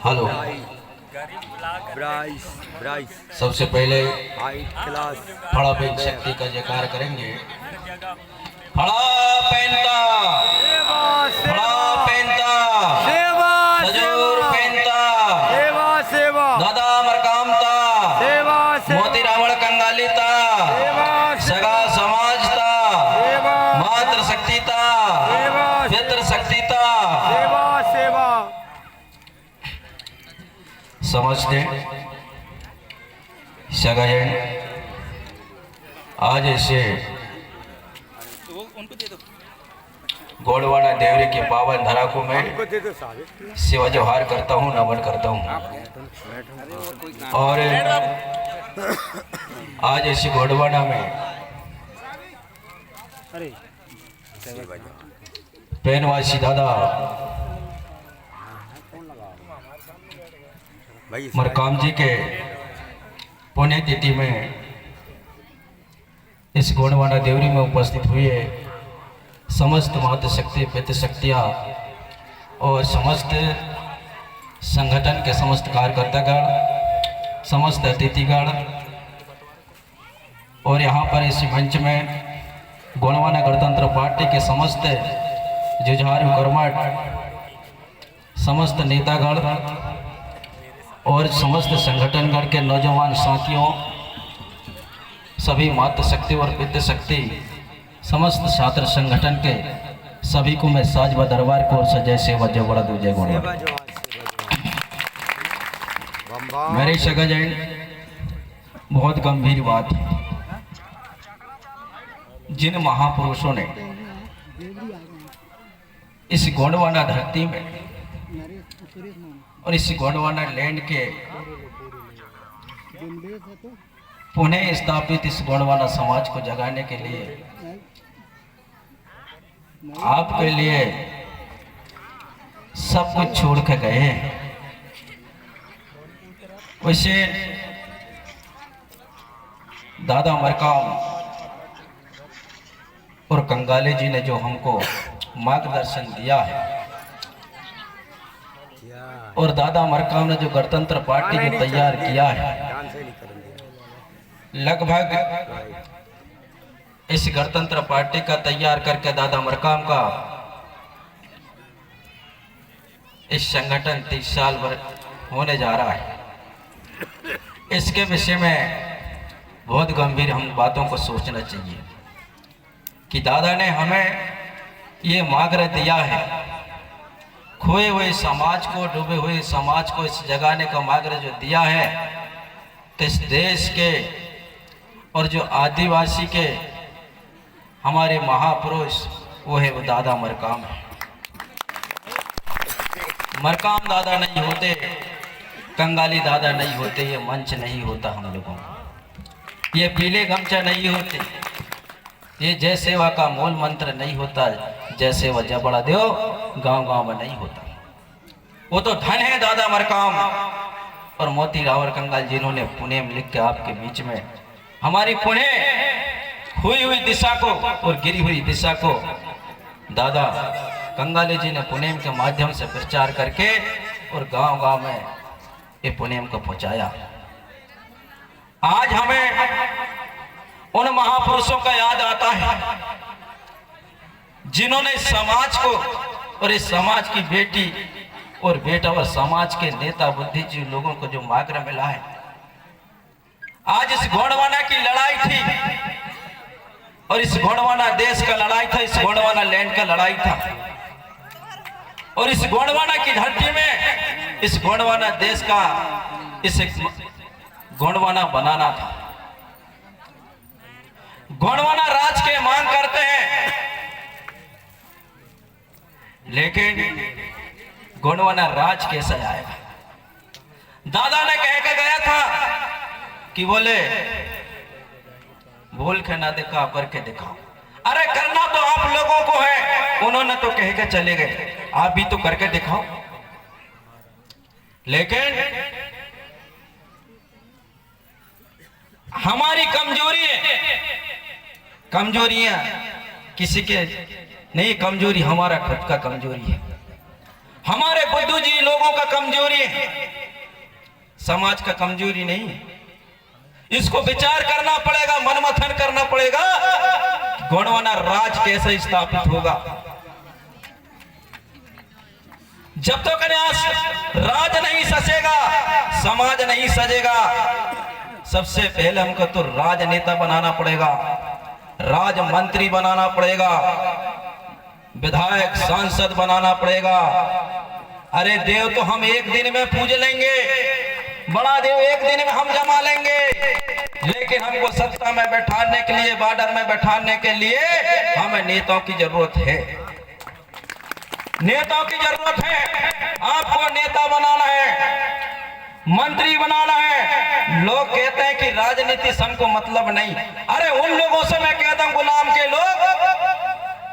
Hello. सबसे पहले फड़ा पेन शक्ति का जयकार करेंगे। फड़ा पेनता, फड़ा पेनता, सजूर पेनता, दादा मरकामता, मोती रावण कंगालीता, सगा समाजता, मातृ शक्तिता, पितृ शक्तिता, समझते सगायन। आज ऐसे गोड़वाना देवरी के पावन धरा को मैं सेवा जोहार करता हूँ, नमन करता हूँ। और आज ऐसे गोड़वाना में पेनवासी दादा मरकाम जी के पुण्यतिथि में इस गोंडवाना देवरी में उपस्थित हुए समस्त मातृ शक्ति, पितृ शक्तियाँ और समस्त संगठन के समस्त कार्यकर्तागण, समस्त अतिथिगण और यहाँ पर इस मंच में गोंडवाना गणतंत्र पार्टी के समस्त जुझारू कर्मठ, समस्त नेतागण और समस्त संगठनगण के नौजवान साथियों, सभी मातृ शक्ति और पितृ शक्ति, समस्त छात्र संगठन के सभी को मैं साज व दरबार को ओर से जय सेवा, जय बड़ा दो, जय गोंडवाना। मेरे सगा जैन, बहुत गंभीर बात है। जिन महापुरुषों ने इस गोंडवाना धरती में और इस गोंडवाना लैंड के पुनः स्थापित इस गोंडवाना समाज को जगाने के लिए आपके लिए सब कुछ छोड़ के गए हैं। वैसे दादा मरकाम और कंगाले जी ने जो हमको मार्गदर्शन दिया है और दादा मरकाम ने जो गणतंत्र पार्टी को तैयार किया है, लगभग इस गणतंत्र पार्टी का तैयार करके दादा मरकाम का इस संगठन 30 साल भर होने जा रहा है। इसके विषय में बहुत गंभीर हम बातों को सोचना चाहिए कि दादा ने हमें ये मार्ग दिया है, खोए हुए समाज को, डूबे हुए समाज को इस जगाने का मार्ग जो दिया है, तो इस देश के और जो आदिवासी के हमारे महापुरुष वो है, वो दादा मरकाम है। मरकाम दादा नहीं होते, कंगाली दादा नहीं होते, ये मंच नहीं होता हम लोगों को, ये पीले गमछा नहीं होते, ये जय सेवा का मूल मंत्र नहीं होता, जय सेवा जय बड़ा देव गांव-गांव में नहीं होता। वो तो धन है दादा मरकाम और मोती रावण कंगाल, जिन्होंने पुणे में लिख के आपके बीच में हमारी पुणे खोई हुई दिशा को और गिरी हुई दिशा को दादा कंगाले जी ने पुणे के माध्यम से प्रचार करके और गांव-गांव में ये पुणे को पहुंचाया। आज हमें उन महापुरुषों का याद आता है जिन्होंने समाज को और इस समाज की बेटी और बेटा और समाज के नेता बुद्धिजीवी लोगों को जो मार्ग मिला है। आज इस गोंडवाना की लड़ाई थी और इस गोंडवाना देश का लड़ाई था, इस गोंडवाना लैंड का लड़ाई था और इस गोंडवाना की धरती में इस गोंडवाना देश का इस गोंडवाना बनाना था। गोंडवाना राज के मांग करते हैं, लेकिन गोंडवाना राज कैसे आएगा? दादा ने कह के गया था कि बोले बोल के ना दिखा करके दिखाओ। अरे करना तो आप लोगों को है, उन्होंने तो कह के चले गए, आप भी तो करके दिखाओ। लेकिन हमारी कमजोरी है, कमजोरियां किसी के नहीं, कमजोरी हमारा खुद का कमजोरी है। हमारे बुद्धू जी लोगों का कमजोरी है, समाज का कमजोरी नहीं। इसको विचार करना पड़ेगा, मनमथन करना पड़ेगा, गोंडवाना राज कैसे स्थापित होगा। जब तक राज नहीं सजेगा, समाज नहीं सजेगा। सबसे पहले हमको तो राजनेता बनाना पड़ेगा, राज मंत्री बनाना पड़ेगा, विधायक सांसद बनाना पड़ेगा। अरे देव तो हम एक दिन में पूज लेंगे, बड़ा देव एक दिन में हम जमा लेंगे, लेकिन हमको सत्ता में बैठाने के लिए, बॉर्डर में बैठाने के लिए हमें नेताओं की जरूरत है, नेताओं की जरूरत है। आपको नेता बनाना है, मंत्री बनाना है। लोग कहते हैं कि राजनीति से हमको मतलब नहीं। अरे उन लोगों से मैं कहता हूं गुलाम के लोग,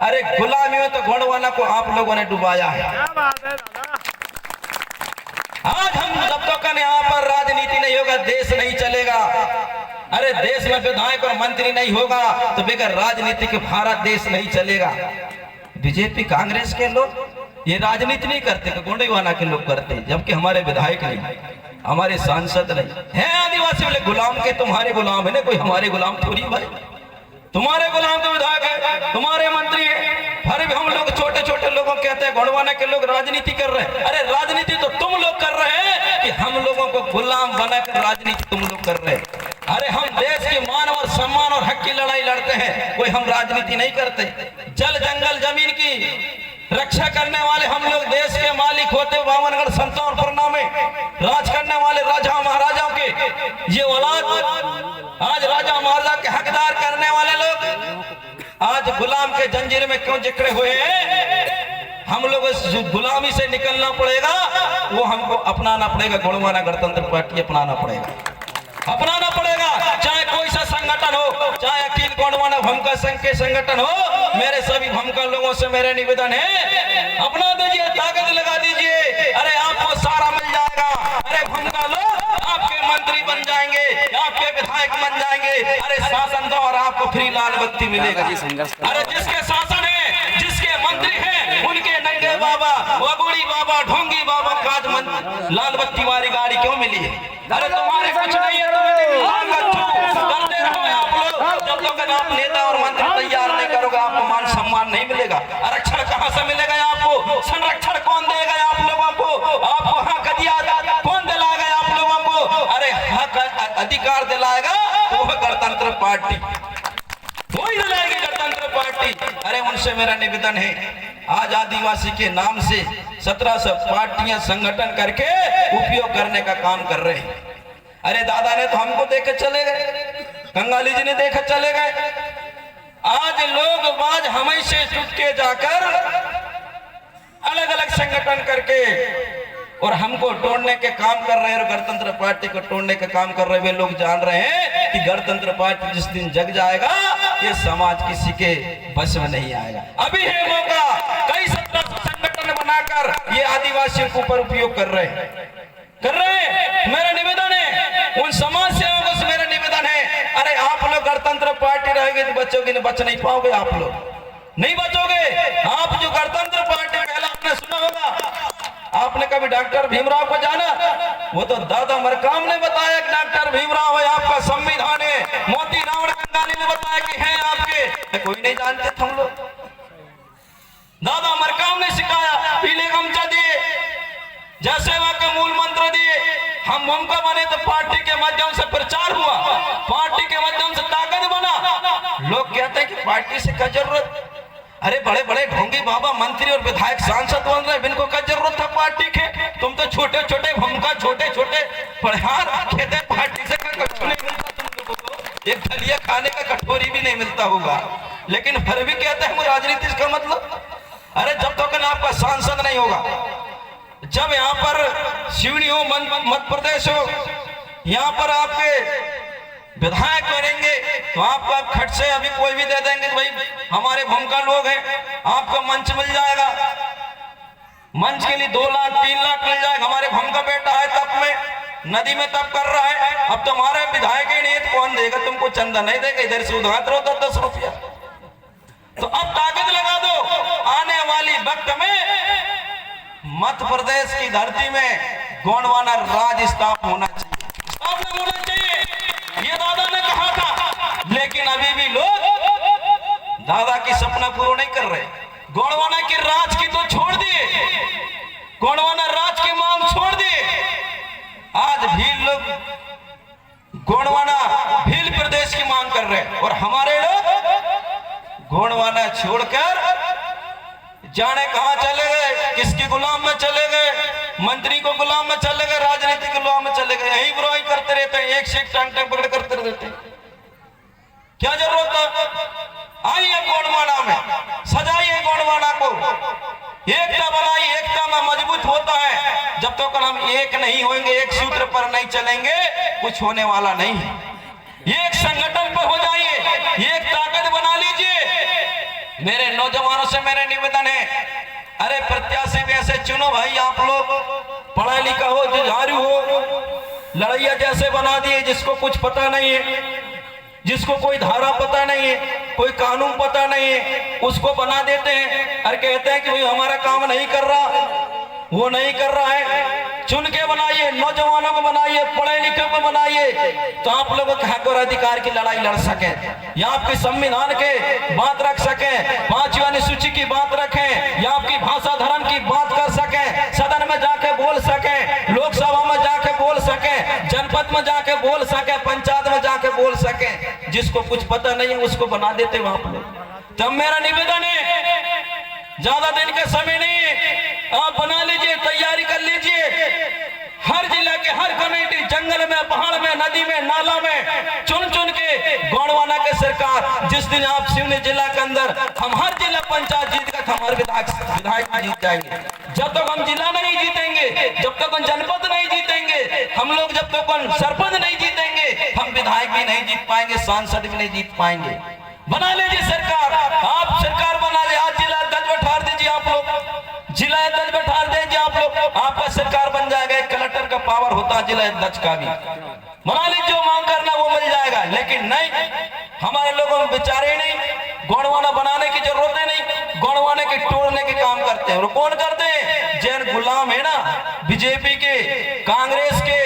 अरे गुलामी में तो गोंडवाना को आप लोगों ने डुबाया है। आज हम जब तक यहाँ पर राजनीति नहीं होगा, देश नहीं चलेगा। अरे देश में विधायक और मंत्री नहीं होगा तो बगैर राजनीति के भारत देश नहीं चलेगा। बीजेपी कांग्रेस के लोग ये राजनीति नहीं करते, गोंडवाना के लोग करते, जबकि हमारे विधायक नहीं, हमारे सांसद नहीं है। आदिवासी वाले गुलाम के तुम्हारे गुलाम है ना, कोई हमारे गुलाम थोड़ी भाई। तुम्हारे गुलाम तो विधायक है, तुम्हारे मंत्री है। फिर भी हम लोग छोटे छोटे लोगों कहते हैं गोंडवाना के लोग राजनीति कर रहे हैं। अरे राजनीति तो तुम लोग कर रहे हैं कि हम लोगों को गुलाम बनाकर राजनीति तुम लोग कर रहे हैं। अरे हम देश के मान और सम्मान और हक की लड़ाई लड़ते हैं, कोई हम राजनीति नहीं करते। जल जंगल जमीन की रक्षा करने वाले हम लोग, देश के मालिक होते बावनगढ़ संतान पुरना में राज करने वाले राजा महाराजाओं के ये औलाद, आज राजा महाराजा के हकदार करने वाले लोग आज गुलाम के जंजीर में क्यों जकड़े हुए हैं। हम लोग इस गुलामी से निकलना पड़ेगा, वो हमको अपनाना पड़ेगा। गोंडवाना गणतंत्र पार्टी अपनाना पड़ेगा, अपनाना पड़ेगा। चाहे कोई सा संगठन हो, चाहे अखिल गोंडवाना भूमिका संघ के संगठन हो, मेरे सभी भूमिका लोगों से मेरा निवेदन है, अपना दीजिए, ताकत लगा दीजिए। अरे आपको सारा मिल जाएगा। अरे भूमिका लोग आपके मंत्री बन जाएंगे, आपके विधायक बन जाएंगे। अरे शासन दो और आपको फ्री लाल बत्ती मिलेगा। अरे जिसके शासन है, जिसके मंत्री है, उनके नंगे बाबा, वगोड़ी बाबा, ढोंगी बाबा काज लाल बत्ती वाली गाड़ी क्यों मिली है। अरे तुम्हारे कुछ नहीं है, करते रहो आप लोग। जब तक आप नेता और मंत्री तैयार नहीं करोगे, आपको मान सम्मान नहीं मिलेगा। आरक्षण कहाँ से मिलेगा आपको? संरक्षण कौन देगा आप लोगों को? आपको हक अधिकार कौन दिलाएगा आप लोगों को? अरे हक अधिकार दिलाएगा वो गणतंत्र पार्टी, वही दिलाएगी गणतंत्र पार्टी। अरे उनसे मेरा निवेदन है, आज आदिवासी के नाम से 1700 पार्टियां संगठन करके उपयोग करने का काम कर रहे हैं। अरे दादा ने तो हमको देकर चले गए, कंगाली जी ने देखकर चले गए। आज लोग बाज हमें से जुट के जाकर अलग अलग संगठन करके और हमको तोड़ने के काम कर रहे हैं, और गणतंत्र पार्टी को तोड़ने का काम कर रहे हैं। वे लोग जान रहे हैं कि गणतंत्र पार्टी जिस दिन जग जाएगा, ये समाज किसी के बस में नहीं आएगा। अभी है मौका, कई 1700 संगठन बनाकर ये आदिवासियों के ऊपर उपयोग कर रहे हैं। मेरा निवेदन है उन समाज सेवकों से, मेरा निवेदन है, अरे आप लोग गणतंत्र पार्टी रहेगी तो बचोगे, बच नहीं पाओगे, आप लोग नहीं बचोगे। आप जो गणतंत्र पार्टी पहले आपने सुना होगा, आपने कभी डॉक्टर भीमराव को जाना? वो तो दादा मरकाम ने बताया कि डॉक्टर भीमराव है आपका संविधान है। मोती रावण कंगाली ने बताया कि है आपके, कोई नहीं जानते थे हम लोग। दादा मरकाम ने सिखाया, पीले गमछा दिए, जय सेवा के मूल मंत्र दिए। हम भूमिका बने तो पार्टी के माध्यम से प्रचार हुआ, पार्टी के माध्यम से ताकत बना। लोग कहते हैं कि पार्टी से क्या जरूरत? अरे बड़े बड़े ढोंगी बाबा मंत्री और विधायक सांसद बन रहे, इनको क्या जरूरत था पार्टी के? तुम तो छोटे छोटे भूमिका, छोटे छोटे पढ़ार खेते, पार्टी से कुछ नहीं मिलता तुम लोगों को, एक दलिया खाने का कटोरी भी नहीं मिलता होगा, लेकिन फिर भी कहते हैं राजनीति का मतलब। अरे जब तक आपका सांसद नहीं होगा, जब यहाँ पर शिवनी हो, मध्य प्रदेश हो, यहाँ पर आपके विधायक करेंगे तो आपको आप खट से अभी कोई भी दे देंगे तो भाई हमारे भूमिका लोग हैं, आपको मंच मिल जाएगा। मंच के लिए 2 लाख 3 लाख मिल जाएगा। हमारे भूमिका बेटा है तब में नदी में तब कर रहा है, अब तुम्हारे विधायक ही नहीं तो कौन देगा तुमको? चंदा नहीं देगा, इधर से उधार दो 10 रुपया। तो अब ताकत लगा दो, आने वाली वक्त में मध्य प्रदेश की धरती में गोंडवाना राज स्थापना होना चाहिए, ये दादा ने कहा था। लेकिन अभी भी लोग दादा की सपना पूरा नहीं कर रहे। गोंडवाना की राज की तो छोड़ दिए, गोंडवाना राज की मांग छोड़ दिए। आज भील लोग गोंडवाना भील प्रदेश की मांग कर रहे हैं, और हमारे लोग गोंडवाना छोड़कर जाने कहां चले गए, किसके गुलाम में चले गए, मंत्री को गुलाम में चले गए, राजनीति के गुलाम में चले गए। यही बुराई करते रहते हैं, एक से एक टांग टांग पकड़ करते रहते हैं। क्या जरूरत है? आइए गोंडवाना में, सजाइए गोंडवाना को, एकता बनाई। एकता में मजबूत होता है। जब तक हम एक नहीं होंगे, एक सूत्र पर नहीं चलेंगे, कुछ होने वाला नहीं है। एक संगठन पर हो जाइए, एक ताकत बना लीजिए। मेरे नौजवानों से मेरे निवेदन है, अरे प्रत्याशी भी ऐसे चुनो भाई, आप लोग पढ़ा लिखा हो, जुझारू हो। लड़ैया जैसे बना दिए, जिसको कुछ पता नहीं है, जिसको कोई धारा पता नहीं है, कोई कानून पता नहीं है, उसको बना देते हैं और कहते हैं कि भाई हमारा काम नहीं कर रहा, वो नहीं कर रहा है। चुन के बनाइए, नौजवानों को बनाइए, पढ़े लिखे को बनाइए, तो आप लोगों के हक और अधिकार की लड़ाई लड़ सके, या आपके संविधान के बात रख सके, 5वीं अनुसूची की बात रखें, या आपकी भाषा धर्म की बात कर सके, सदन में जाके बोल सके, लोकसभा में जाके बोल सके, जनपद में जाके बोल सके, पंचायत में जाके बोल सके। जिसको कुछ पता नहीं है उसको बना देते वहां पर। तब मेरा निवेदन है, ज्यादा दिन का समय नहीं है, आप बना लीजिए, तैयारी कर लीजिए। हर जिला के हर कमेटी, जंगल में, पहाड़ में, नदी में, नाला में चुन चुन के गोंडवाना के सरकार, जिस दिन आप सिवनी जिला के अंदर हम हर जिला पंचायत जीत कर हमारे विधायक जीत जाएंगे। जब तक हम जिला नहीं जीतेंगे, जब तक हम जनपद नहीं जीतेंगे, हम लोग जब तक हम सरपंच नहीं जीतेंगे, हम विधायक भी नहीं जीत पाएंगे, सांसद भी नहीं जीत पाएंगे। बना लीजिए सरकार, आप सरकार बना ले। आज जिला अध्यक्ष बैठा दीजिए, आप लोग जिला अध्यक्ष बैठा दीजिए, आप लोग, आपका सरकार बन जाएगा। कलेक्टर का पावर होता है जिला अध्यक्ष का भी। बना लीजिए, जो मांग करना वो मिल जाएगा। लेकिन नहीं, हमारे लोगों में विचारे नहीं, गोंडवाना बनाने की जरूरत है नहीं, गोंडवाने के तोड़ने के काम करते हैं। और कौन करते हैं? जैन गुलाम है ना, बीजेपी के, कांग्रेस के,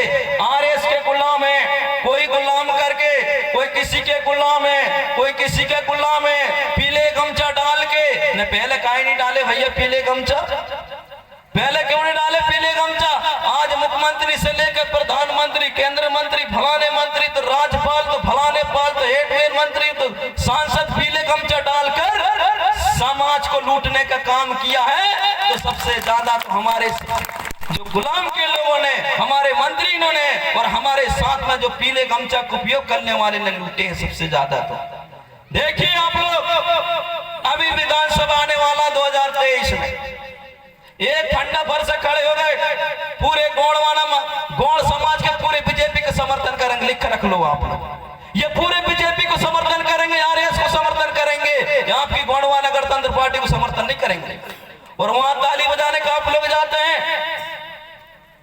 आरएस के गुलाम है। कोई गुलाम करके, कोई किसी के गुलाम है, कोई किसी के गुलाम है। पीले गमछा डाल के न, पहले काहे नहीं डाले भैया पीले गमछा? पहले क्यों नहीं डाले पीले गमछा? आज मुख्यमंत्री से लेकर प्रधानमंत्री, केंद्र मंत्री, फलाने मंत्री, तो राज्यपाल, तो फलाने पाल, तो हेडवेयर मंत्री, तो सांसद पीले गमछा डालकर समाज को लूटने का काम किया है। तो सबसे ज्यादा तो हमारे जो गुलाम के लोगों ने, हमारे मंत्री ने, और हमारे साथ में जो पीले गमछा का उपयोग करने वाले ने लूटे हैं सबसे ज्यादा। तो देखिए आप लोग, अभी विधानसभा आने वाला 2023 में एक ठंडा भर से खड़े हो गए, पूरे गोंडवाना गोंड समाज के पूरे बीजेपी का समर्थन करेंगे। लिख कर रख लो आप लोग, ये पूरे बीजेपी को समर्थन करेंगे, आरएस को समर्थन करेंगे, यहाँ की गोंडवाना गणतंत्र पार्टी को समर्थन नहीं करेंगे। और वहां ताली बजाने का आप लोग जाते हैं,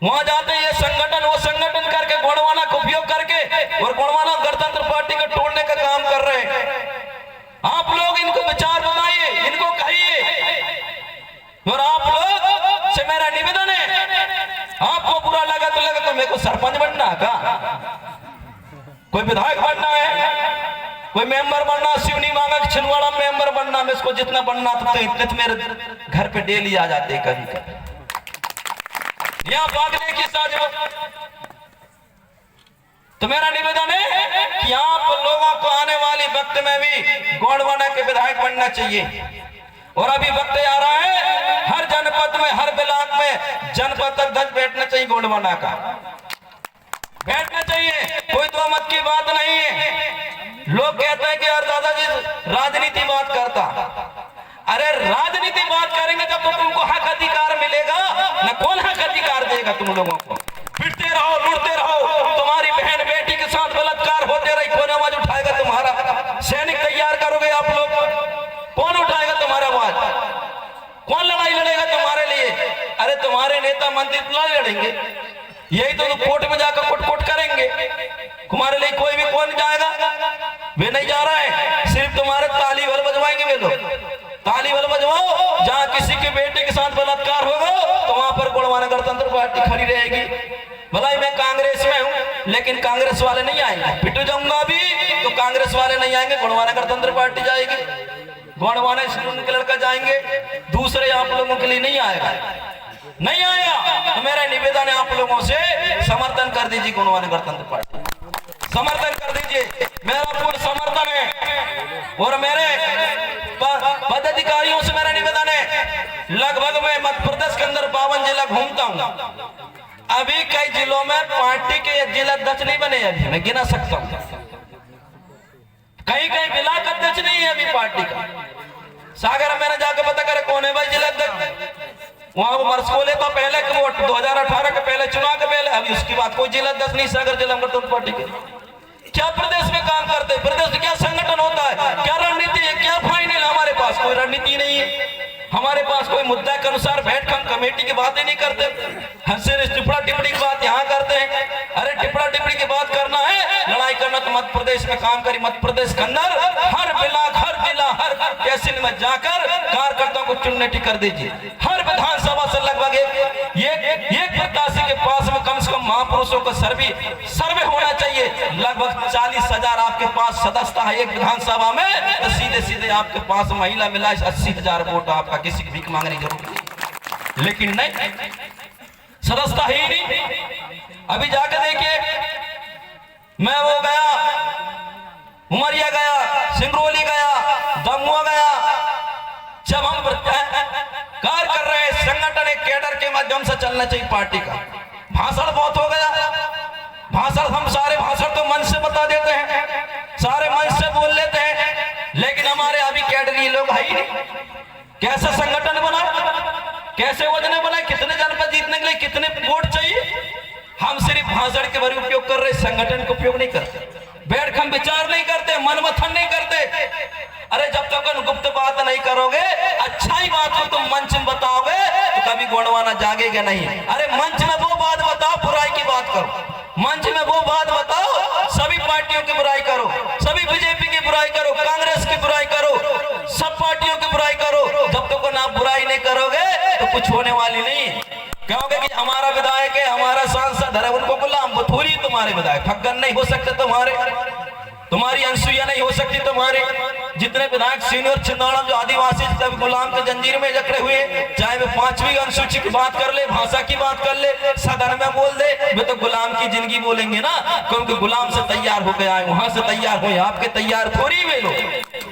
वहां जाते हैं, ये संगठन वो संगठन करके, गोंडवाना का उपयोग करके, और गोंडवाना गणतंत्र पार्टी को तोड़ने का काम कर रहे हैं। आप लोग इनको विचार बनाइए, इनको कहिए। और आप लोग से मेरा निवेदन है, आपको बुरा लगा तो मेरे को सरपंच बनना है का, कोई विधायक बनना है, कोई मेंबर बनना, शिवनी मांगा छिंदवाड़ा मेंबर बनना, मैं इसको जितना बनना था, तो इतने तो मेरे घर पे डेली आ जाते कभी कभी। यहाँ भागने की साजिश। तो मेरा निवेदन है कि आप लोगों को आने वाली वक्त में भी गोंडवाना के विधायक बनना चाहिए। और अभी वक्त आ रहा है, हर जनपद में, हर ब्लॉक में जनपद अध्यक्ष बैठना चाहिए, गोंडवाना का बैठना चाहिए। कोई दो मत की बात नहीं है। लोग कहते हैं कि यार दादाजी राजनीति बात करता, अरे राजनीति बात करेंगे जब तो तुमको हक अधिकार मिलेगा ना, कौन हक अधिकार देगा तुम लोगों को? पिटते रहो, लूटते रहो, तुम्हारी बहन बेटी के साथ बलात्कार होते रहे, कौन आवाज उठाएगा तुम्हारा? सैनिक तैयार करोगे आप लोग, कौन उठाएगा तुम्हारा आवाज? कौन लड़ाई लड़ेगा तुम्हारे लिए? अरे तुम्हारे नेता मंत्री तो लड़ेंगे, यही तो कोर्ट में जाकर कोट करेंगे। तुम्हारे लिए कोई भी कौन जाएगा? वे नहीं जा रहा है, सिर्फ तुम्हारे ताली बल बजवाएंगे वे लोग। ताली बल बजवाओ, जहाँ किसी के बेटे के साथ बलात्कार होगा तो वहां खड़ी रहेगी। भलाई मैं कांग्रेस में हूँ लेकिन कांग्रेस वाले नहीं आएंगे, पिट जाऊंगा भी तो कांग्रेस वाले नहीं आएंगे, गोंडवाना गणतंत्र पार्टी जाएगी, गोंडवाना स्टूडेंट के लड़का जाएंगे, दूसरे आप लोगों के लिए नहीं आएगा, नहीं आएगा। तो मेरा निवेदन है आप लोगों से, समर्थन कर दीजिए गोंडवाना गणतंत्र पार्टी, समर्थन कर दीजिए, मेरा पूर्ण समर्थन है। और मेरे पदाधिकारियों से मेरा निवेदन है, लगभग मैं मध्य प्रदेश के अंदर 52 जिला घूमता हूँ, अभी कई जिलों में पार्टी के जिला अध्यक्ष नहीं बने, अभी मैं गिना सकता हूँ, कहीं कहीं ब्लॉक अध्यक्ष नहीं है अभी पार्टी का। सागर मैंने जाकर पता करे कौन है भाई जिला अध्यक्ष, वहां वो मरसकोले तो पहले 2018 के पहले चुनाव के पहले, अभी उसकी बात कोई जिला अध्यक्ष नहीं सागर जिला गणतंत्र पार्टी के। क्या प्रदेश में काम करते, प्रदेश में क्या संगठन होता है, क्या रणनीति है, क्या फाइनल, हमारे पास कोई रणनीति नहीं है, हमारे पास कोई मुद्दा के अनुसार बैठ कर कमेटी की बातें नहीं करते, हमसे टिप्पणी टिप्पणी की बात यहाँ करते हैं। अरे टिप्पणी टिप्पणी की बात करना है, लड़ाई करना तो मध्य प्रदेश में काम करी, मध्य प्रदेश के अंदर हर ब्लॉक, हर जिला, हर तहसील में जाकर कार्यकर्ताओं को चुनने कर दीजिए। हर विधानसभा से लगभग एक प्रत्याशी के पास में कम से कम महापुरुषों का सर्वे होना चाहिए। लगभग 40,000 आपके पास सदस्यता है एक विधानसभा में, तो सीधे सीधे आपके पास महिला मिला 80,000 वोट आपका, किसी की भीख मांगने की जरूरत नहीं, लेकिन नहीं, सदस्यता ही नहीं। अभी जाके देखिए, मैं वो गया, उमरिया गया, सिंगरौली गया, दमोह गया, जब हम कार्य कर रहे हैं, संगठन एक कैडर के माध्यम से चलना चाहिए पार्टी का। भाषण बहुत हो गया, भाषण हम सारे भाषण तो मन से बता देते हैं, सारे मन से बोल लेते हैं, लेकिन हमारे अभी कैडरी लोग है ही नहीं। कैसे संगठन बना, कैसे योजना बनाए, कितने जनपद जीतने के लिए कितने वोट चाहिए, हम सिर्फ भाषण के बारे में उपयोग कर रहे, संगठन का उपयोग नहीं करते, बैठ हम विचार नहीं करते, मनमथन नहीं करते। अरे जब तक गुप्त बात नहीं करोगे, अच्छाई बात को तुम मंच में बताओगे तो कभी गोंडवाना जागेगा नहीं। अरे मंच में वो बात बताओ, बुराई की बात करो, मंच में वो बात बताओ, सभी पार्टियों की बुराई करो, सभी बीजेपी की बुराई करो, कांग्रेस की बुराई करो, सब पार्टियों की बुराई करो। जब तक आप बुराई नहीं करोगे तो कुछ होने वाली नहीं। क्योंकि कि हमारा विधायक है, हमारा सांसद है, उनको गुलाम बथूरी तुम्हारे विधायक, फग्गन नहीं हो सकते तुम्हारे, तुम्हारी अंसुइया नहीं हो सकती तुम्हारे। जितने विधायक सीनियर छिंदवाड़ा जो आदिवासी सब गुलाम के जंजीर में जकड़े हुए, चाहे वे 5वीं अनुसूची की बात कर ले, भाषा की बात कर ले, सदन में बोल दे, वे तो गुलाम की जिंदगी बोलेंगे ना, क्योंकि गुलाम से तैयार होके आए, वहां से तैयार हुए, आपके तैयार थोड़ी वे लोग,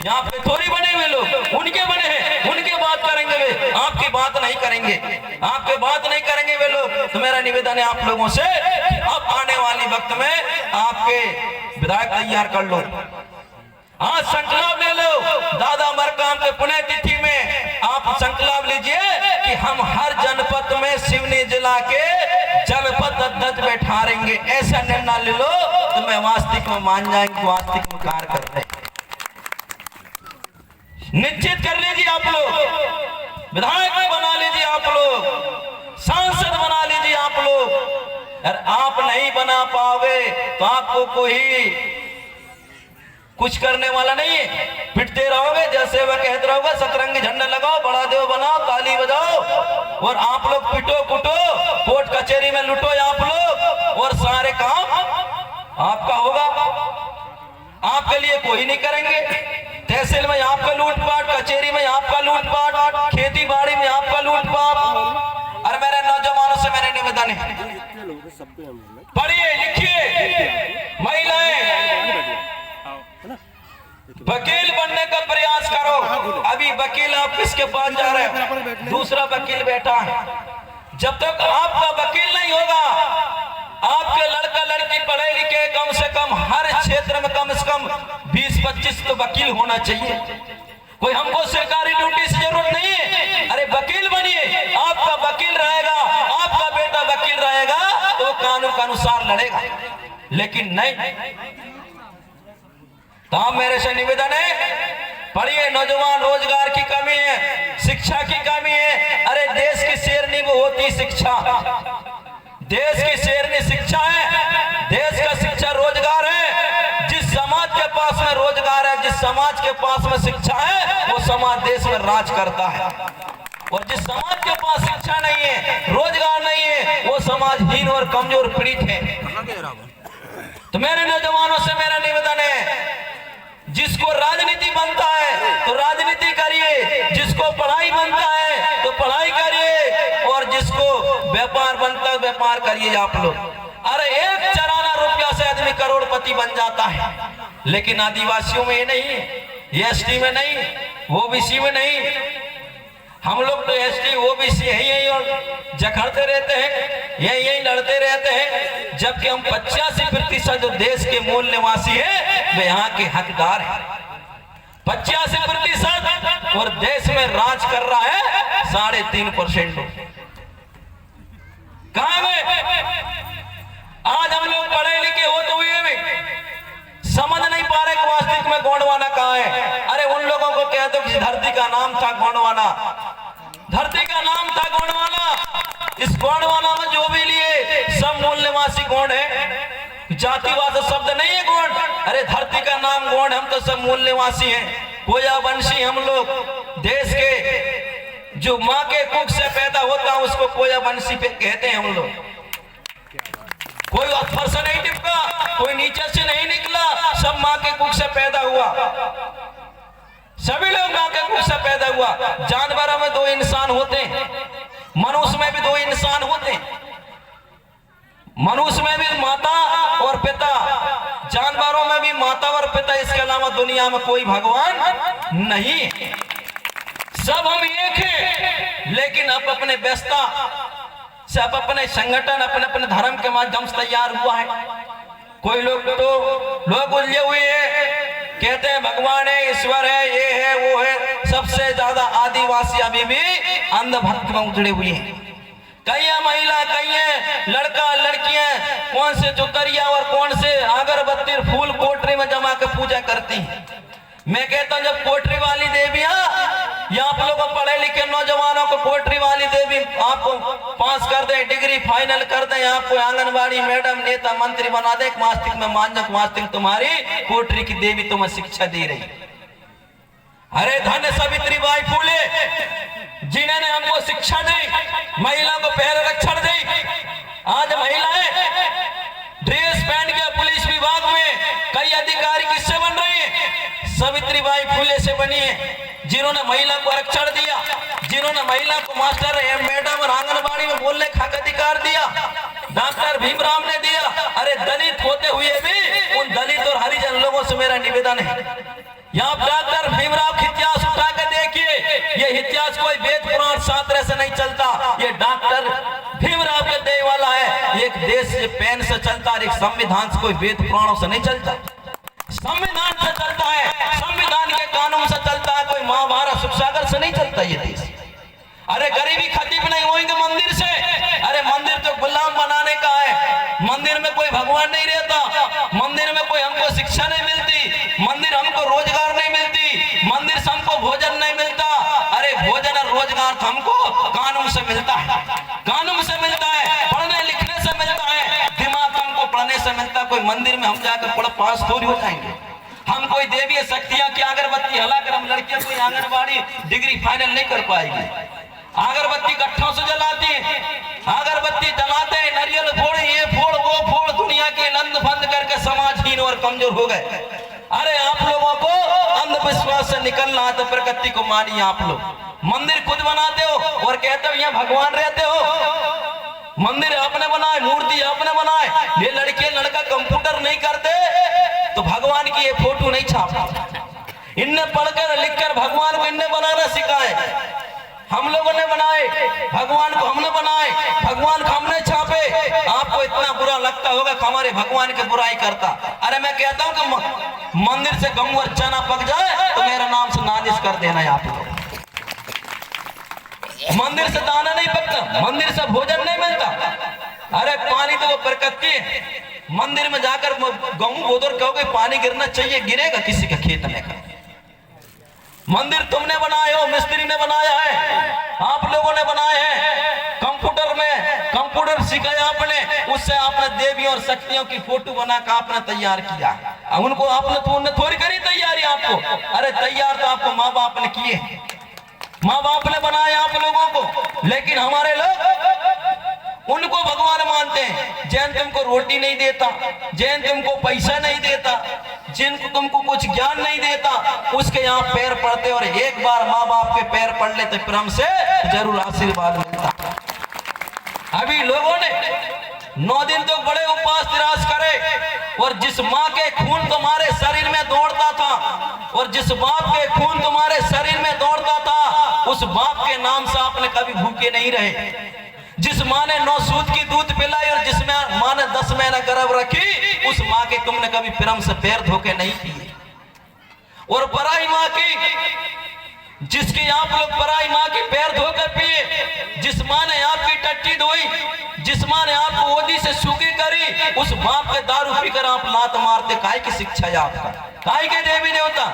यहाँ पे थोड़ी बने हुए लोग, उनके बने हैं, उनके बात करेंगे वे, आपकी बात नहीं करेंगे, आपके बात नहीं करेंगे वे लोग। तो मेरा निवेदन है आप लोगों से, अब आने वाली वक्त में आपके विधायक तैयार कर लो, आज संकल्प ले लो, दादा मरकाम के पुण्यतिथि में आप संकल्प लीजिए कि हम हर जनपद में सिवनी जिला के जनपद अध्यक्ष बैठाएंगे। ऐसा निर्णय ले लो तो मैं वास्तविक में मान जाएंगे, वास्तविक में कार्य कर रहे निश्चित कर लीजिए। आप लोग विधायक बना लीजिए, आप लोग सांसद बना लीजिए आप लोग। अगर आप नहीं बना पाओगे तो आपको कोई कुछ करने वाला नहीं है, पिटते रहोगे, जैसे वह कहते रहोगे सतरंगी झंडा लगाओ, बड़ा देव बनाओ, ताली बजाओ, और आप लोग पिटो कुटो, कोर्ट कचहरी में लुटो आप लोग, और सारे काम आपका होगा, आपके लिए कोई नहीं करेंगे। तहसील में आपका लूटपाट, कचहरी में आपका लूटपाट, खेती बाड़ी में आपका लूटपाट। और मेरे नौजवानों से मेरे निवेदन है, पढ़िए लिखिए, महिलाएं वकील बनने का प्रयास करो। अभी वकील आप किसके पास जा रहे हो, दूसरा वकील बैठा है। जब तक आपका वकील नहीं होगा, आपके लड़का लड़की पढ़े लिखे कम से कम हर क्षेत्र में कम से कम 20-25 तो वकील होना चाहिए। कोई हमको सरकारी ड्यूटी से जरूरत नहीं है, अरे वकील बनिए, आपका वकील रहेगा, आपका बेटा वकील रहेगा तो वो कानून के अनुसार लड़ेगा। लेकिन नहीं, तो मेरे से निवेदन है, पढ़िए। नौजवान रोजगार की कमी है, शिक्षा की कमी है। अरे देश की शेरनी वो होती शिक्षा, देश की शेरनी शिक्षा है, देश का शिक्षा रोजगार है। जिस समाज के पास में रोजगार है, जिस समाज के पास में शिक्षा है, वो समाज देश में राज करता है। और जिस समाज के पास शिक्षा नहीं है, रोजगार नहीं है, वो समाजहीन और कमजोर पीड़ित है। तो मेरे नौजवानों से मेरा निवेदन है, जिसको राजनीति बनता है तो राजनीति करिए, जिसको पढ़ाई बनता है तो पढ़ाई करिए, और जिसको व्यापार बनता है व्यापार करिए आप लोग। अरे 1 चराना रुपया से आदमी करोड़पति बन जाता है, लेकिन आदिवासियों में ये नहीं, ये एसटी में नहीं, ओबीसी में नहीं। हम लोग तो एसटी ओबीसी यही और जखड़ते रहते हैं, यही लड़ते रहते हैं, जबकि हम 85% जो देश के मूल निवासी हैं वे यहाँ के हकदार हैं। 85% और देश में राज कर रहा है 3.5% लोग। कहाँ गए? आज हम लोग पढ़े लिखे होते हुए भी समझ नहीं पा रहे कि वास्तविक में गोंडवाना कहाँ है। अरे उन लोगों को कह दो कि धरती का नाम था गोंडवाना, धरती का नाम था गोंडवाना। इस गोंडवाना में जो भी लिए सब मूल निवासी गोंड है, जातिवाद शब्द नहीं है गोंड। अरे धरती का नाम गोंड, हम तो सब मूल निवासी हैं, कोया वंशी हम लोग। देश के जो माँ के कुख से पैदा होता है उसको कोया वंशी पे कहते हैं हम लोग। कोई ऊपर से नहीं टिपका, कोई नीचे से नहीं निकला, सब माँ के कुख से पैदा हुआ, सभी लोग माँ के कुख से पैदा हुआ। जानवरों में 2 इंसान होते हैं, मनुष्य में भी 2 इंसान होते हैं। मनुष्य में भी माता और पिता, जानवरों में भी माता और पिता, इसके अलावा दुनिया में कोई भगवान नहीं। सब हम एक हैं, लेकिन अब अपने व्यस्तता सब अपने संगठन अपने अपने धर्म के माध्यम से तैयार हुआ है। कोई लोग तो लोग उलझे हुए हैं, कहते हैं भगवान है, ईश्वर है, ये है वो है। सबसे ज्यादा आदिवासी अभी भी अंधभक्त में उजड़े हुए हैं। कई है महिला, कई है लड़का लड़कियां, कौन से चुतरिया और कौन से अगरबत्ती फूल कोठरी में जमा के पूजा करती हैं। मैं कहता हूं जब कोठरी वाली देवियां या आप लोगों पढ़े लिखे नौजवानों को कोठरी वाली देवी आपको पास कर दे, डिग्री फाइनल कर दे, आपको आंगनबाड़ी मैडम नेता मंत्री बना दे, मास्तिक में मानक मास्तिक तुम्हारी कोठरी की देवी तुम्हें शिक्षा दे रही। अरे धन्य सावित्रीबाई फूले जिन्होंने हमको शिक्षा दी, महिला को पैर रक्षण दी। आज महिलाएं ड्रेस पहन के पुलिस विभाग में कई अधिकारी किससे बन रही है? सावित्रीबाई फूले से बनी है, जिन्होंने महिला को आरक्षण दिया, जिन्होंने महिला को मास्टर मैडम और आंगनबाड़ी में बोलने का अधिकार दिया, डॉक्टर भीमराव ने दिया। अरे दलित होते हुए भी उन दलित और हरिजन लोगों से मेरा निवेदन है, यहाँ डॉक्टर भीमराव का इतिहास उठा के देखिए। ये इतिहास कोई वेद पुराण शास्त्र से नहीं चलता, ये डॉक्टर भीमराव के देय वाला है। एक देश पेन से चलता है, एक संविधान से, कोई वेद पुराणों से नहीं चलता। संविधान से चलता है, संविधान के कानून से चलता है, कोई महाभारत सुखसागर से नहीं चलता ये देश। अरे गरीबी खत्म नहीं होंगे मंदिर से। अरे मंदिर तो गुलाम बनाने का है, मंदिर में कोई भगवान नहीं रहता, मंदिर में कोई हमको शिक्षा नहीं मिलती, मंदिर हमको रोजगार नहीं मिलती, मंदिर से हमको भोजन नहीं मिलता। अरे भोजन और रोजगार तो हमको कानून से मिलता है, कानून से मिलता है, पढ़ने लिखने से मिलता है, दिमाग हमको पढ़ने से मिलता है। कोई मंदिर में हम जाकर पढ़ पास थोड़ी हो जाएंगे। हम कोई देवी शक्तियां की अगरबत्ती हलाकर हम लड़कियां कोई आंगनबाड़ी डिग्री फाइनल नहीं कर पाएगी। अगरबत्ती गट्ठों से जलाती है, अगरबत्ती जलाते हैं, नारियल फोड़, ये फोड़ वो फोड़, दुनिया के नंद बंद करके समाजहीन और कमजोर हो गए। अरे आप लोगों को अंधविश्वास से निकलना है तो प्रकृति को मानिए। आप लोग मंदिर खुद बनाते हो और कहते हो यहाँ भगवान रहते हो। मंदिर आपने बनाए, मूर्ति आपने बनाए, ये लड़के लड़का कंप्यूटर नहीं करते तो भगवान की ये फोटो नहीं छापते। इनने पढ़कर लिखकर भगवान को इनने बनाना सिखाए, हम लोगों ने बनाए, भगवान को हमने बनाए, भगवान को हमने छापे। आपको इतना बुरा लगता होगा कि हमारे भगवान की बुराई करता। अरे मैं कहता हूं कि मंदिर से गेहूं और चना पक जाए तो मेरा नाम से नालिश कर देना है। आप लोग मंदिर से दाना नहीं पकता, मंदिर से भोजन नहीं मिलता। अरे पानी तो वो प्रकृति है, मंदिर में जाकर गेहूं बोदर कहोगे पानी गिरना चाहिए, गिरेगा किसी के खेत में का? मंदिर तुमने बनाए हो, मिस्त्री ने बनाया है, आप लोगों ने बनाए हैं। कंप्यूटर में कंप्यूटर सिखाया आपने, उससे आपने देवी और शक्तियों की फोटो बनाकर आपने तैयार किया। उनको आपने थोड़ी करी तैयारी आपको। अरे तैयार तो आपको माँ बाप ने किए, माँ बाप ने बनाया आप लोगों को। लेकिन हमारे लोग उनको भगवान मानते हैं। जैन तुमको रोटी नहीं देता, जैन तुमको पैसा नहीं देता, जिन तुमको कुछ ज्ञान नहीं देता, उसके यहाँ पैर पड़ते और एक बार माँ बाप के पैर पड़ लेते फिर हमसे जरूर आशीर्वाद मिलता। अभी लोगों ने 9 दिन तो बड़े उपवास निराश करे, और जिस माँ के खून तुम्हारे शरीर में दौड़ता था और जिस बाप के खून तुम्हारे शरीर में दौड़ता था, उस बाप के नाम से आपने कभी भूखे नहीं रहे। जिस माँ ने 9 सूद की दूध पिलाई और जिसमें माँ ने 10 महीना गर्भ रखी, उस माँ के तुमने कभी प्रेम से पैर धोके नहीं पिए। और पराई माँ की, जिसकी आप लोग पराई माँ की पैर धोकर पिए, जिस माँ ने आपकी टट्टी धोई, जिस माँ ने आपको ओदी से सूखी करी, उस बाप के दारू पीकर आप लात मारते। काय की शिक्षा है आपका? काय के देवी देवता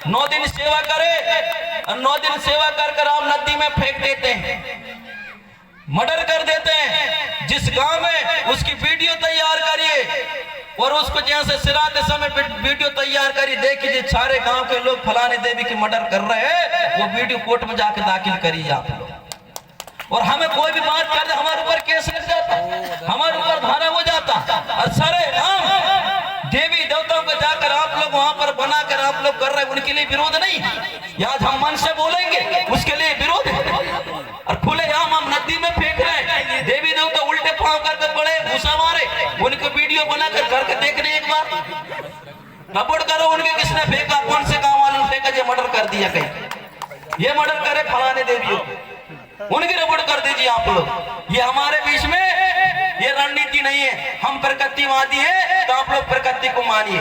9 दिन सेवा करे और 9 दिन सेवा कर आप नदी में फेंक देते हैं, मर्डर कर देते हैं। जिस गांव में उसकी वीडियो तैयार करिए और उसको जैसे सिराते समय वीडियो तैयार करिए, देखिए सारे गांव के लोग फलाने देवी की मर्डर कर रहे हैं, वो वीडियो कोर्ट में जाके दाखिल करिए आप लोग। और हमें कोई भी बात कर दे हमारे ऊपर केस लग जाता, हमारे ऊपर धारा हो जाता। और सारे गांव देवी देवताओं को जाकर आप लोग वहां पर बनाकर आप लोग कर रहे हैं, उनके लिए विरोध नहीं। आज हम मन से बोलेंगे उसके लिए विरोध है, और खुले हम नदी में फेंक रहे हैं। देवी देवता उल्टे पांव करके पड़े, घुसा मारे, उनके वीडियो बनाकर करके देख रहे एक बार। रिपोर्ट करो उनके किसने फेंका, कौन से गांव वालों ने फेंका, ये मर्डर कर दिया कहीं, ये मर्डर करे फलाने देवियों, उनकी रिपोर्ट कर दीजिए आप लोग। ये हमारे बीच में ये रणनीति नहीं है। हम प्रकृतिवादी हैं तो आप लोग प्रकृति को मानिए,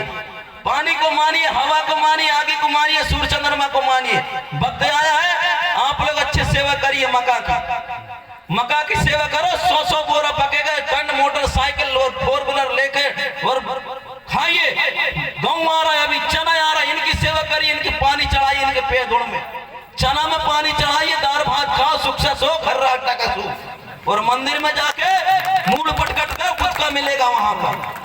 पानी को मानिए, हवा को मानिए, आगे को मानिए, सूर्य चंद्रमा को मानिए। वक्त आया है आप लोग अच्छे सेवा करिए, मक्का की सेवा करो। 100 बोरा पकेगा, टन मोटरसाइकिल और 4 व्हीलर लेके और खाइए। गेहूं आ रहा है, अभी चना आ रहा है, इनकी सेवा करिए, इनके पानी चढ़ाइए, इनके पेड़ गुड़ में चना में पानी चढ़ाइए, दाल भात खाओ, सुख से सो, खर्रा आटा का सूप। और मंदिर में जाके मूड पटकट कर कुछ का मिलेगा, वहां पर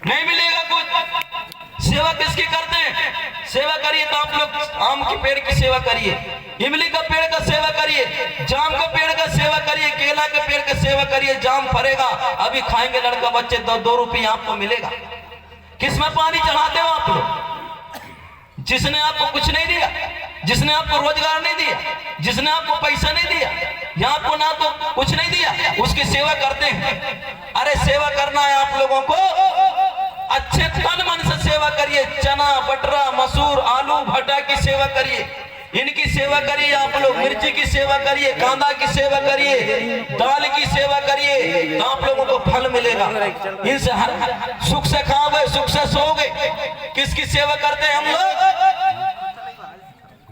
नहीं मिलेगा कुछ। सेवा किसकी करते हैं? सेवा करिए तो आप लोग आम के पेड़ की सेवा करिए, इमली का पेड़ का सेवा करिए, जाम का पेड़ का सेवा करिए, केला के पेड़ का सेवा करिए। जाम फरेगा, अभी खाएंगे लड़का बच्चे, 2 रुपये आपको मिलेगा। किसमें पानी चढ़ाते हो आप लोग? जिसने आपको कुछ नहीं दिया, जिसने आपको रोजगार नहीं दिया, जिसने आपको पैसा नहीं दिया, या आपको ना तो कुछ नहीं दिया, उसकी सेवा करते हैं। अरे सेवा करना है आप लोगों को, अच्छे तन मन से सेवा करिए। चना, बटरा, मसूर, आलू, भट्टा की सेवा करिए, इनकी सेवा करिए आप लोग। मिर्ची की सेवा करिए, कांदा की सेवा करिए, दाल की सेवा करिए, तो आप लोगों को फल मिलेगा। इनसे सुख से खाओगे, सुख से सोओगे। किसकी सेवा करते हैं हम लोग?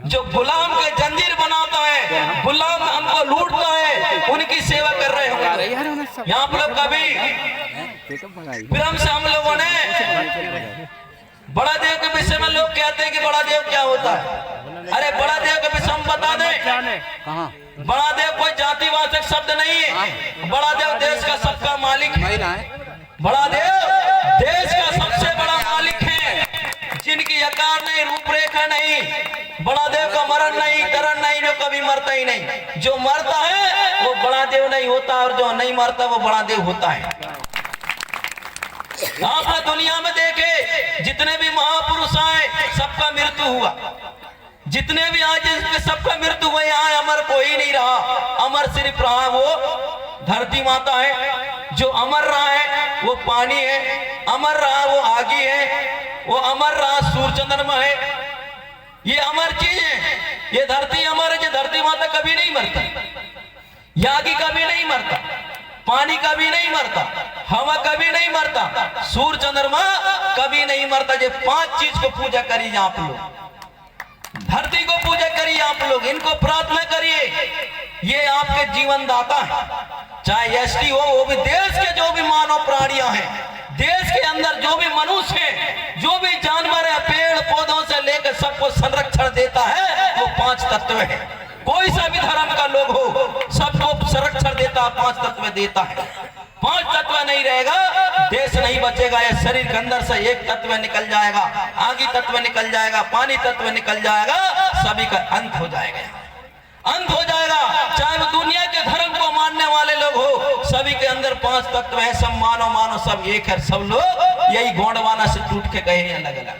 जो गुलाम के जंजीर बनाता है, गुलाम हमको लूटता है, उनकी सेवा कर रहे हैं। यहाँ आप लोग कभी प्रेम से हम लोगों ने बड़ा देव के विषय में लोग कहते हैं कि बड़ा देव क्या होता है। अरे बड़ा देव के विषय में बता दें, बड़ा देव कोई जातिवाचक शब्द नहीं है। बड़ा देव देश का सबका मालिक है। बड़ा देव देश का सबसे बड़ा मालिक है, जिनकी आकार नहीं, रूपरेखा नहीं। बड़ा देव का मरण नहीं, तरण नहीं, जो कभी मरता ही नहीं। जो मरता है वो बड़ा देव नहीं होता, और जो नहीं मरता वो बड़ा देव होता है। आपने दुनिया में देखे जितने भी महापुरुष आए, सबका मृत्यु हुआ। जितने भी आज सबका मृत्यु हुआ, यहाँ अमर कोई नहीं रहा। अमर सिर्फ रहा वो धरती माता है। जो अमर रहा है वो पानी है, अमर रहा वो आगी है, वो अमर रहा सूर्य चंद्रमा है। ये अमर चीज है। ये धरती अमर है। ये धरती माता कभी नहीं मरता, आगी कभी नहीं मरता, पानी कभी नहीं मरता, हवा कभी नहीं मरता, सूर्य चंद्रमा कभी नहीं मरता। ये 5 चीज को पूजा करिए आप लोग। धरती को पूजा करिए आप लोग, इनको प्रार्थना करिए। ये आपके जीवन दाता है। चाहे एसटी हो, वो भी देश के जो भी मानव प्राणियां हैं, देश के अंदर जो भी मनुष्य है, जो भी जानवर है, पेड़ पौधों से लेकर सबको संरक्षण देता है, वो 5 तत्व है। कोई सा भी धर्म का लोग हो, सबको संरक्षण देता है, 5 तत्व देता है। 5 तत्व नहीं रहेगा, देश नहीं बचेगा। ये शरीर के अंदर से एक तत्व निकल जाएगा, आगी तत्व निकल जाएगा, पानी तत्व निकल जाएगा, सभी का अंत हो जाएगा, अंत हो जाएगा। चाहे वो दुनिया के धर्म को मानने वाले लोग पांच तत्व है, सब मानो मानो सब एक है। सब लोग यही गोंडवाना से टूट के गए हैं अलग अलग,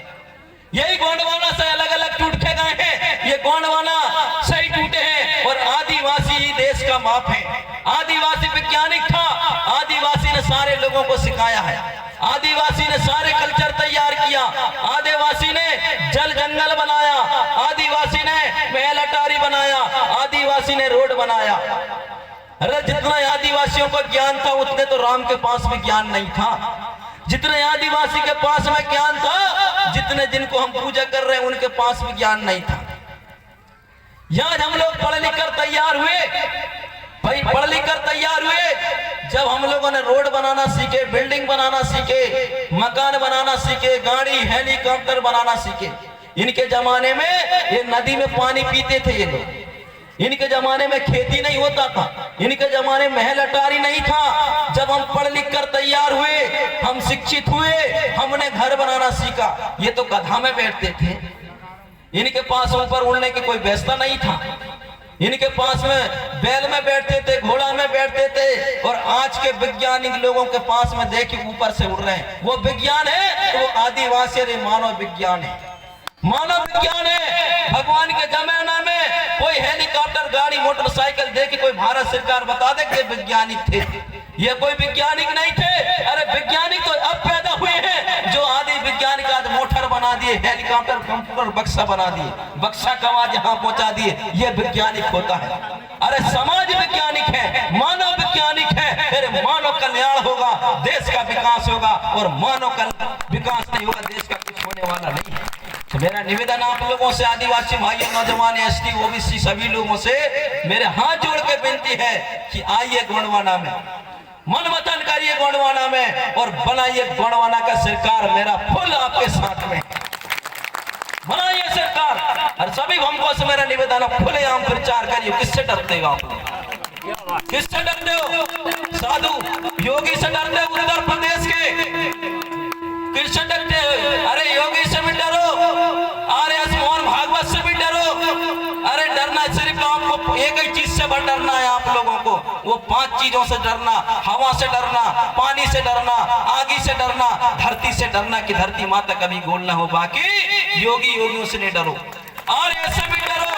यही गोंडवाना से अलग अलग टूट के गए हैं। ये गोंडवाना सही टूटे हैं और आदिवासी ही देश का माप है। आदिवासी वैज्ञानिक था, आदिवासी ने सारे लोगों को सिखाया है, आदिवासी ने सारे कल्चर तैयार किया, आदिवासी ने जल जंगल बनाया, आदिवासी ने महल अटारी बनाया, आदिवासी ने रोड बनाया। अरे जितना आदिवासियों को ज्ञान था उतने तो राम के पास भी ज्ञान नहीं था। जितने आदिवासी के पास में ज्ञान था, जितने जिनको हम पूजा कर रहे हैं उनके पास भी ज्ञान नहीं था। आज हम लोग पढ़ लिख कर तैयार हुए, भाई पढ़ लिख कर तैयार हुए। जब हम लोगों ने रोड बनाना सीखे, बिल्डिंग बनाना सीखे, मकान बनाना सीखे, गाड़ी हेलीकॉप्टर बनाना सीखे। इनके जमाने में ये नदी में पानी पीते थे ये लोग, इनके जमाने में खेती नहीं होता था, इनके जमाने में महल अटारी नहीं था। जब हम पढ़ लिख कर तैयार हुए, हम शिक्षित हुए, हमने घर बनाना सीखा। ये तो गधा में बैठते थे, इनके पास ऊपर उड़ने की कोई व्यवस्था नहीं था, इनके पास में बैल में बैठते थे, घोड़ा में बैठते थे। और आज के वैज्ञानिक लोगों के पास में देखिए ऊपर से उड़ रहे हैं। वो विज्ञान है, वो आदिवासी और मानव विज्ञान है, मानव विज्ञान है। भगवान के जमाना में कोई हेलीकॉप्टर गाड़ी मोटरसाइकिल देखी कोई भारत सरकार बता दे कि वैज्ञानिक थे, ये कोई वैज्ञानिक नहीं थे। अरे वैज्ञानिक तो अब पैदा हुए हैं जो आदि वैज्ञानिक आज मोटर बना दिए, हेलीकॉप्टर कंप्यूटर बक्सा बना दिए, बक्सा कमा जहां पहुंचा दिए, ये वैज्ञानिक होता है। अरे समाज वैज्ञानिक है, मानव वैज्ञानिक है। अरे मानव कल्याण होगा, देश का विकास होगा, और मानव का विकास नहीं होगा, देश का कुछ होने वाला नहीं है। तो मेरा निवेदन आप लोगों से, आदिवासी भाइयों, नौजवान, एसटी, ओबीसी सभी लोगों से मेरे हाथ जोड़ के विनती है कि आइए गोंडवाना में, मन मतन करिए गोंडवाना में और बनाइए गोंडवाना का सरकार। मेरा फुल आपके साथ में बनाइए सरकार। और सभी हमको से मेरा निवेदन है, खुलेआम प्रचार करिए। किससे डरते हो आप? किससे डरते हो? साधु योगी से डरते हो, उत्तर प्रदेश के किससे डरते हो? अरे योगी से भी डरो, आरएस मोहन भागवत से भी डरो। अरे डरना सिर्फ आपको एक ही चीज से डरना है आप लोगों को, वो 5 चीजों से डरना, हवा से डरना, पानी से डरना, आगी से डरना, धरती से डरना कि धरती माता कभी गोल ना हो। बाकी योगियों से नहीं डरो, आरएस से भी डरो,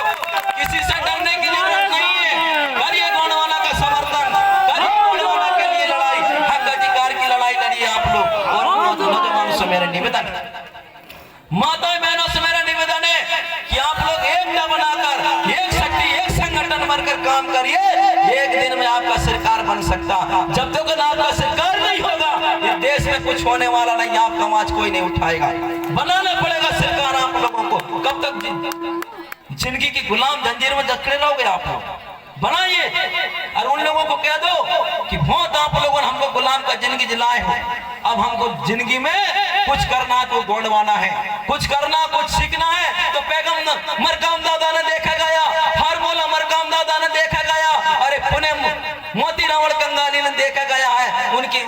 किसी से डरने की जरूरत नहीं है। करिए गोंडवाना का समर्थन, करिए गोंडवाना के लिए लड़ाई, हक अधिकार की लड़ाई लड़िए आप लोग। और नौजवानों से मेरा निवेदन, माता बहनों से मेरा निवेदन है कि आप लोग एकता बनाकर, एक शक्ति, एक संगठन बनकर काम करिए। एक दिन में आपका सरकार बन सकता। जब तक आपका सरकार नहीं होगा इस देश में कुछ होने वाला नहीं, आपका आवाज कोई नहीं उठाएगा। बनाना पड़ेगा सरकार आप लोगों को। कब तक जिंदगी की गुलाम जंजीर में जकड़े रहोगे आप लोग? बनाइए और उन लोगों को कह दो कि बहुत आप लोगों ने हमको गुलाम का जिंदगी जिलाए हैं, अब हमको जिंदगी में कुछ करना तो गोंडवाना है, कुछ करना, कुछ सीखना है। तो पैगंबर मरकाम दादा ने देखा गया, फार्मूला मरकाम दादा ने देखा गया, अरे पुणे मोती रावण कंगाली ने देखा गया है।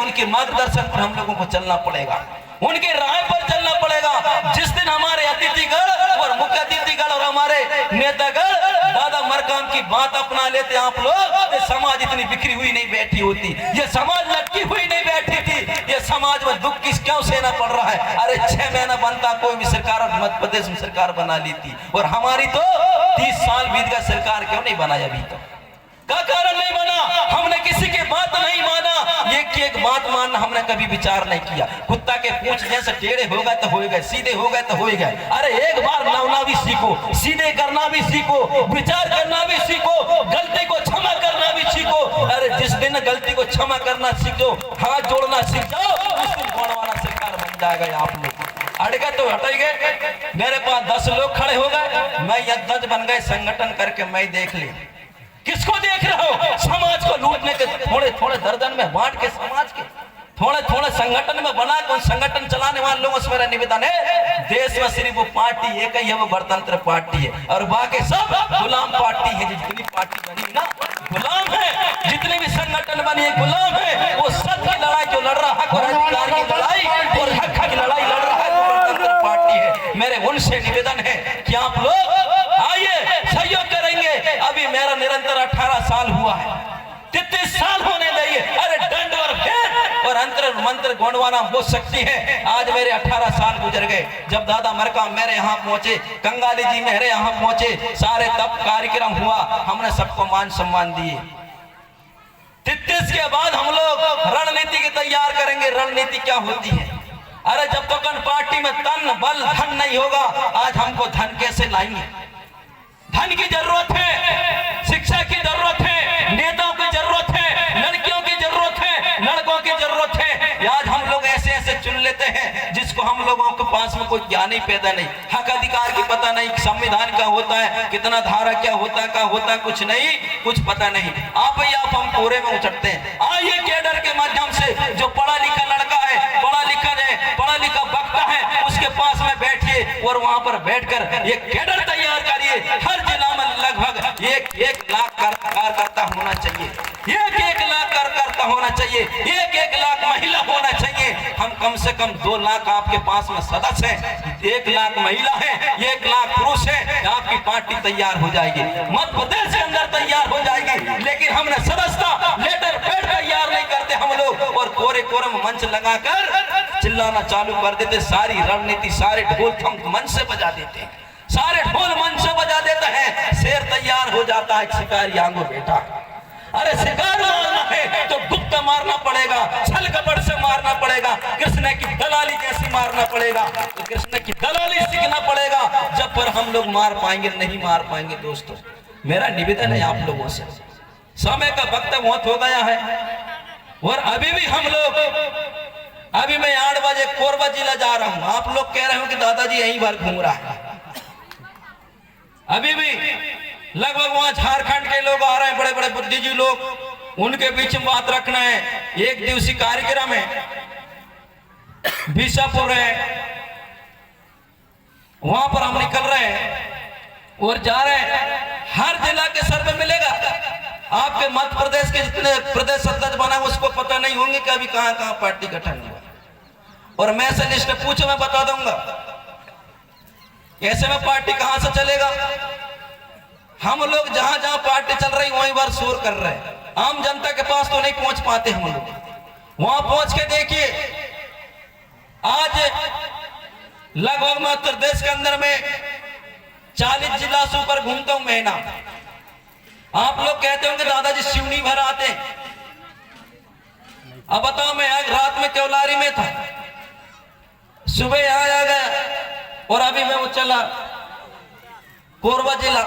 उनके मार्गदर्शन पर हम लोगों को चलना पड़ेगा, उनके राह पर चलना पड़ेगा। जिस दिन हमारे अतिथिगण और मुख्य अतिथिगण और हमारे नेतागण दादा मरकाम की बात अपना लेते आप लोग, ये समाज इतनी बिखरी हुई नहीं बैठी होती, ये समाज लटकी हुई नहीं बैठी थी। ये समाज में दुख किस क्यों सहना पड़ रहा है? अरे 6 महीना बनता कोई भी सरकार मध्य प्रदेश में सरकार बना ली थी, और हमारी तो 30 साल बीत गया, सरकार क्यों नहीं बनाया अभी तक? क्या कारण नहीं बना? हमने किसी की बात नहीं माना, एक बात मानना हमने कभी विचार नहीं किया। कुत्ता के पूंछ जैसे टेढ़े हो गए तो हो गए, सीधे हो गए तो हो गए। अरे एक बार नवना भी सीखो, सीधे करना भी सीखो, विचार करना भी सीखो, गलती को क्षमा करना भी सीखो। अरे जिस दिन गलती को क्षमा करना सीखो, हाथ जोड़ना सीख जाओ, उस दिन गोंडवाना सरकार बन जाएगा। आप लोग अड़गे तो हट गए, मेरे पास 10 लोग खड़े हो गए, मैं यज्ञ बन गए, संगठन करके मैं देख ली। किसको देख रहे हो? समाज को लूटने के थोड़े थोड़े दर्जन में बांट के, समाज के थोड़े थोड़े संगठन में बना के संगठन चलाने वाले लोगों से मेरा निवेदन है, देश में सिर्फ वो पार्टी एक ही है, वो गणतंत्र पार्टी है, और बाकी सब गुलाम पार्टी है। जितनी पार्टी बनी ना गुलाम है, जितने भी संगठन बनी है गुलाम है। वो सत्य की लड़ाई जो लड़ रहा है, अधिकार की लड़ाई और हक की लड़ाई लड़ रहा है, वो गणतंत्र पार्टी है। मेरे उनसे निवेदन है कि आप लोग आइए, सहयोग करेंगे। अभी मेरा निरंतर 18 साल हुआ है, 33 साल होने चाहिए। अरे दंड और मंत्र गोंडवाना हो सकती है। आज मेरे 18 साल गुजर गए, जब दादा मरकाम मेरे यहाँ पहुंचे, कंगाली जी मेरे यहाँ पहुंचे, सारे तब कार्यक्रम हुआ, हमने सबको मान सम्मान दिए। 33 के बाद हम लोग रणनीति की तैयार करेंगे। रणनीति क्या होती है? अरे जब तक पार्टी में तन बल धन नहीं होगा, आज हमको धन कैसे लाएंगे? धन की जरूरत है, शिक्षा की जरूरत है, नेताओं की जरूरत है, लड़कियों की जरूरत है, लड़कों की जरूरत है। आज हम लोग ऐसे ऐसे चुन लेते हैं जिसको हम लोगों के पास में कोई ज्ञान ही पैदा नहीं, हक अधिकार की पता नहीं, संविधान का होता है, कितना धारा क्या होता है कुछ नहीं, कुछ पता नहीं। आप ही आप हम कोरे में उचटते हैं। आइए कैडर के माध्यम से, जो पढ़ा लिखा लड़का है, पढ़ा लिखा वक्ता है, उसके पास में बैठिए और वहां पर बैठकर ये कैडर तैयार करिए। हर जिला में लगभग 1 लाख कार्यकर्ता होना चाहिए, 1 लाख कार्यकर्ता होना चाहिए, 1 लाख महिला होना चाहिए। हम कम से कम 2 लाख आपके पास में सदस्य हैं, 1 लाख महिला है, 1 लाख पुरुष है, आपकी पार्टी तैयार हो जाएगी, मध्य प्रदेश के अंदर तैयार हो जाएगी। लेकिन हमने सदस्यता लेटर पैड तैयार नहीं करते हम लोग, और कोरे में मंच लगाकर चिल्लाना चालू कर देते। सारी रणनीति, सारे ढोल थम मंच से बजा देते हैं, सारे ढोल मंच से बजा देता है। शेर तैयार हो जाता है, शिकारी आंगो बेटा। अरे शिकार मारना है तो गुप्त मारना पड़ेगा, छल कपट से मारना पड़ेगा, कृष्ण की दलाली जैसी मारना पड़ेगा, तो कृष्ण की दलाली सीखना पड़ेगा। जब पर हम लोग मार पाएंगे, नहीं मार पाएंगे। दोस्तों, मेरा निवेदन है आप लोगों से, समय का वक्त बहुत हो गया है, और अभी भी हम लोग, अभी मैं 8 बजे कोरबा जिला जा रहा हूं। आप लोग कह रहे हो कि दादाजी यहीं भर घूम रहा है, अभी भी लगभग वहां झारखंड के लोग आ रहे हैं, बड़े बड़े बुद्धिजीवी लोग, उनके बीच में बात रखना है। 1 दिवसीय कार्यक्रम है, बीसापुर है, वहां पर हम निकल रहे हैं और जा रहे हैं। हर जिला के सर्वे मिलेगा। आपके मध्य प्रदेश के जितने प्रदेश अध्यक्ष बना उसको पता नहीं होंगे कि अभी कहां कहां पार्टी गठन हुआ, और मैं से लिस्ट पूछो, मैं बता दूंगा। ऐसे में पार्टी कहां से चलेगा? हम लोग जहां जहां पार्टी चल रही वहीं बार शोर कर रहे हैं, आम जनता के पास तो नहीं पहुंच पाते हम लोग। वहां पहुंच के देखिए, आज लगभग मैं उत्तर प्रदेश के अंदर में 40 जिला से ऊपर घूमता हूं महीना। आप लोग कहते होंगे दादाजी शिवनी भर आते। अब बताओ, मैं आज रात में केवलारी में था, सुबह यहां आ गया, और अभी मैं वो चला कोरबा जिला।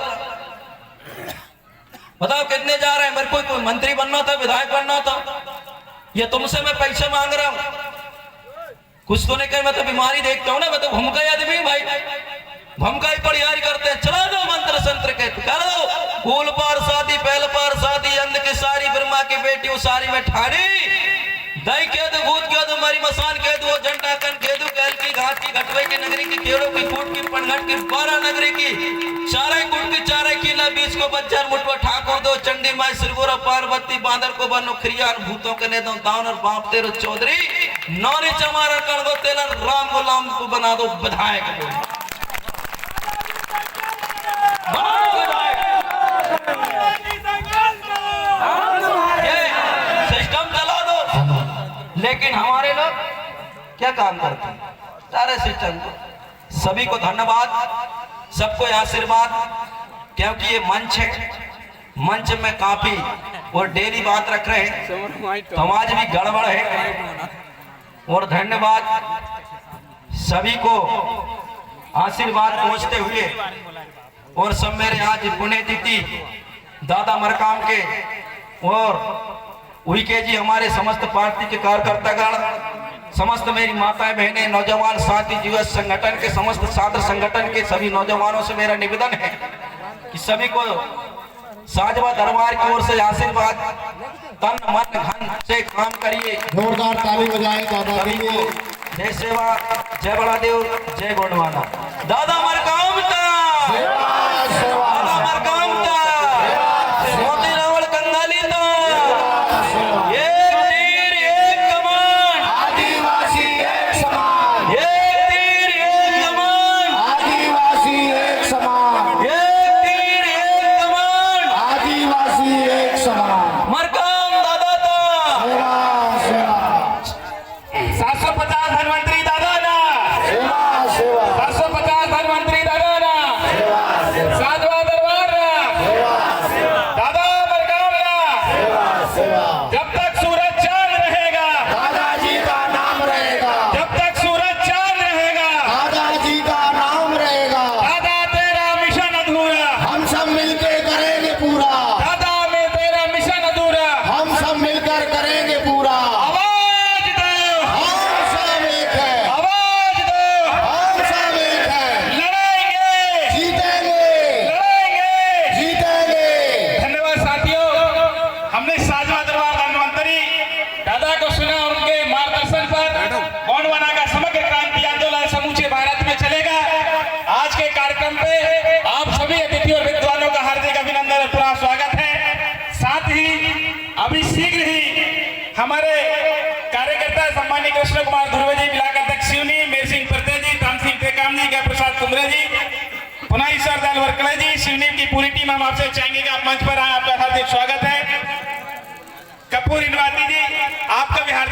बताओ कितने जा रहे हैं? मेरे को कोई मंत्री बनना था, विधायक बनना था, ये तुमसे मैं पैसे मांग रहा हूं, कुछ तो नहीं कर। मैं तो बीमारी देखता हूं ना, मैं तो भूमका आदमी भाई, भूमका ही परिहार करते हैं। चला दो मंत्र संत्र के, कर दो फूल पार शादी, पहल पार शादी, अंध की सारी, ब्रह्मा की बेटी वो सारी में ठाड़ी, दही कह दो, भूत कह दो, मारी मसान कह दो, झंडा कन कह दो, कैल की घाटी, घटवे की नगरी की, केड़ों की फूट की, पनघट की, 12 नगरी की, चारे गुट की, चारे किला, 20 को बच्चर, मुठवा ठाकुर दो, चंडी माई, सिरगोरा पार्वती, बांदर को बनो खरियान, भूतों के ने दो दान, और बाप तेरो चौधरी, नौरी चमार कर दो तेलर, राम गुलाम को बना दो विधायक। सिस्टम चला दो, लेकिन हमारे लोग क्या काम करते हैं? सारे सिस्टम को। सभी को धन्यवाद, सबको आशीर्वाद, क्योंकि ये मंच है, मंच में काफी और डेली बात रख रहे हैं, समाज भी गड़बड़ है। और धन्यवाद सभी को आशीर्वाद पहुंचते हुए, और सब मेरे आज पुण्यतिथि दादा मरकाम के और उइके जी, हमारे समस्त पार्टी के कार्यकर्तागण, समस्त मेरी माताएं बहनें, नौजवान साथी, युवा संगठन के समस्त छात्र संगठन के सभी नौजवानों से मेरा निवेदन है कि सभी को साजवा दरबार की ओर से आशीर्वाद, तन मन धन से काम करिए। जोरदार ताली बजाएं दादा के लिए। जय सेवा, जय बड़ा देव, जय गोंडवाना। दादा मरकाम था, दादा मरकाम था, मोती रावल कंगाली था, एक तीर एक कमान, आदिवासी एक समान, एक तीर एक कमान, आदिवासी एक समान, एक तीर एक कमान, आदिवासी एक समान। मरकाम दादा था। सेवा सेवा। अभी शीघ्र ही हमारे कार्यकर्ता सम्मानीय कृष्ण कुमार ध्रुव जी, ब्लॉक अध्यक्ष शिवनी, मेर सिंह प्रत्यय जी, ताम सिंह टेकाम जी, जय प्रसाद कुंद्रे जी, पुनः ईश्वर दयाल वर्कले जी, शिवनी की पूरी टीम हम आपसे चाहेंगे कि आप मंच पर आए। आपका हार्दिक स्वागत है। कपूर इनवाती जी, आपका भी हार्दिक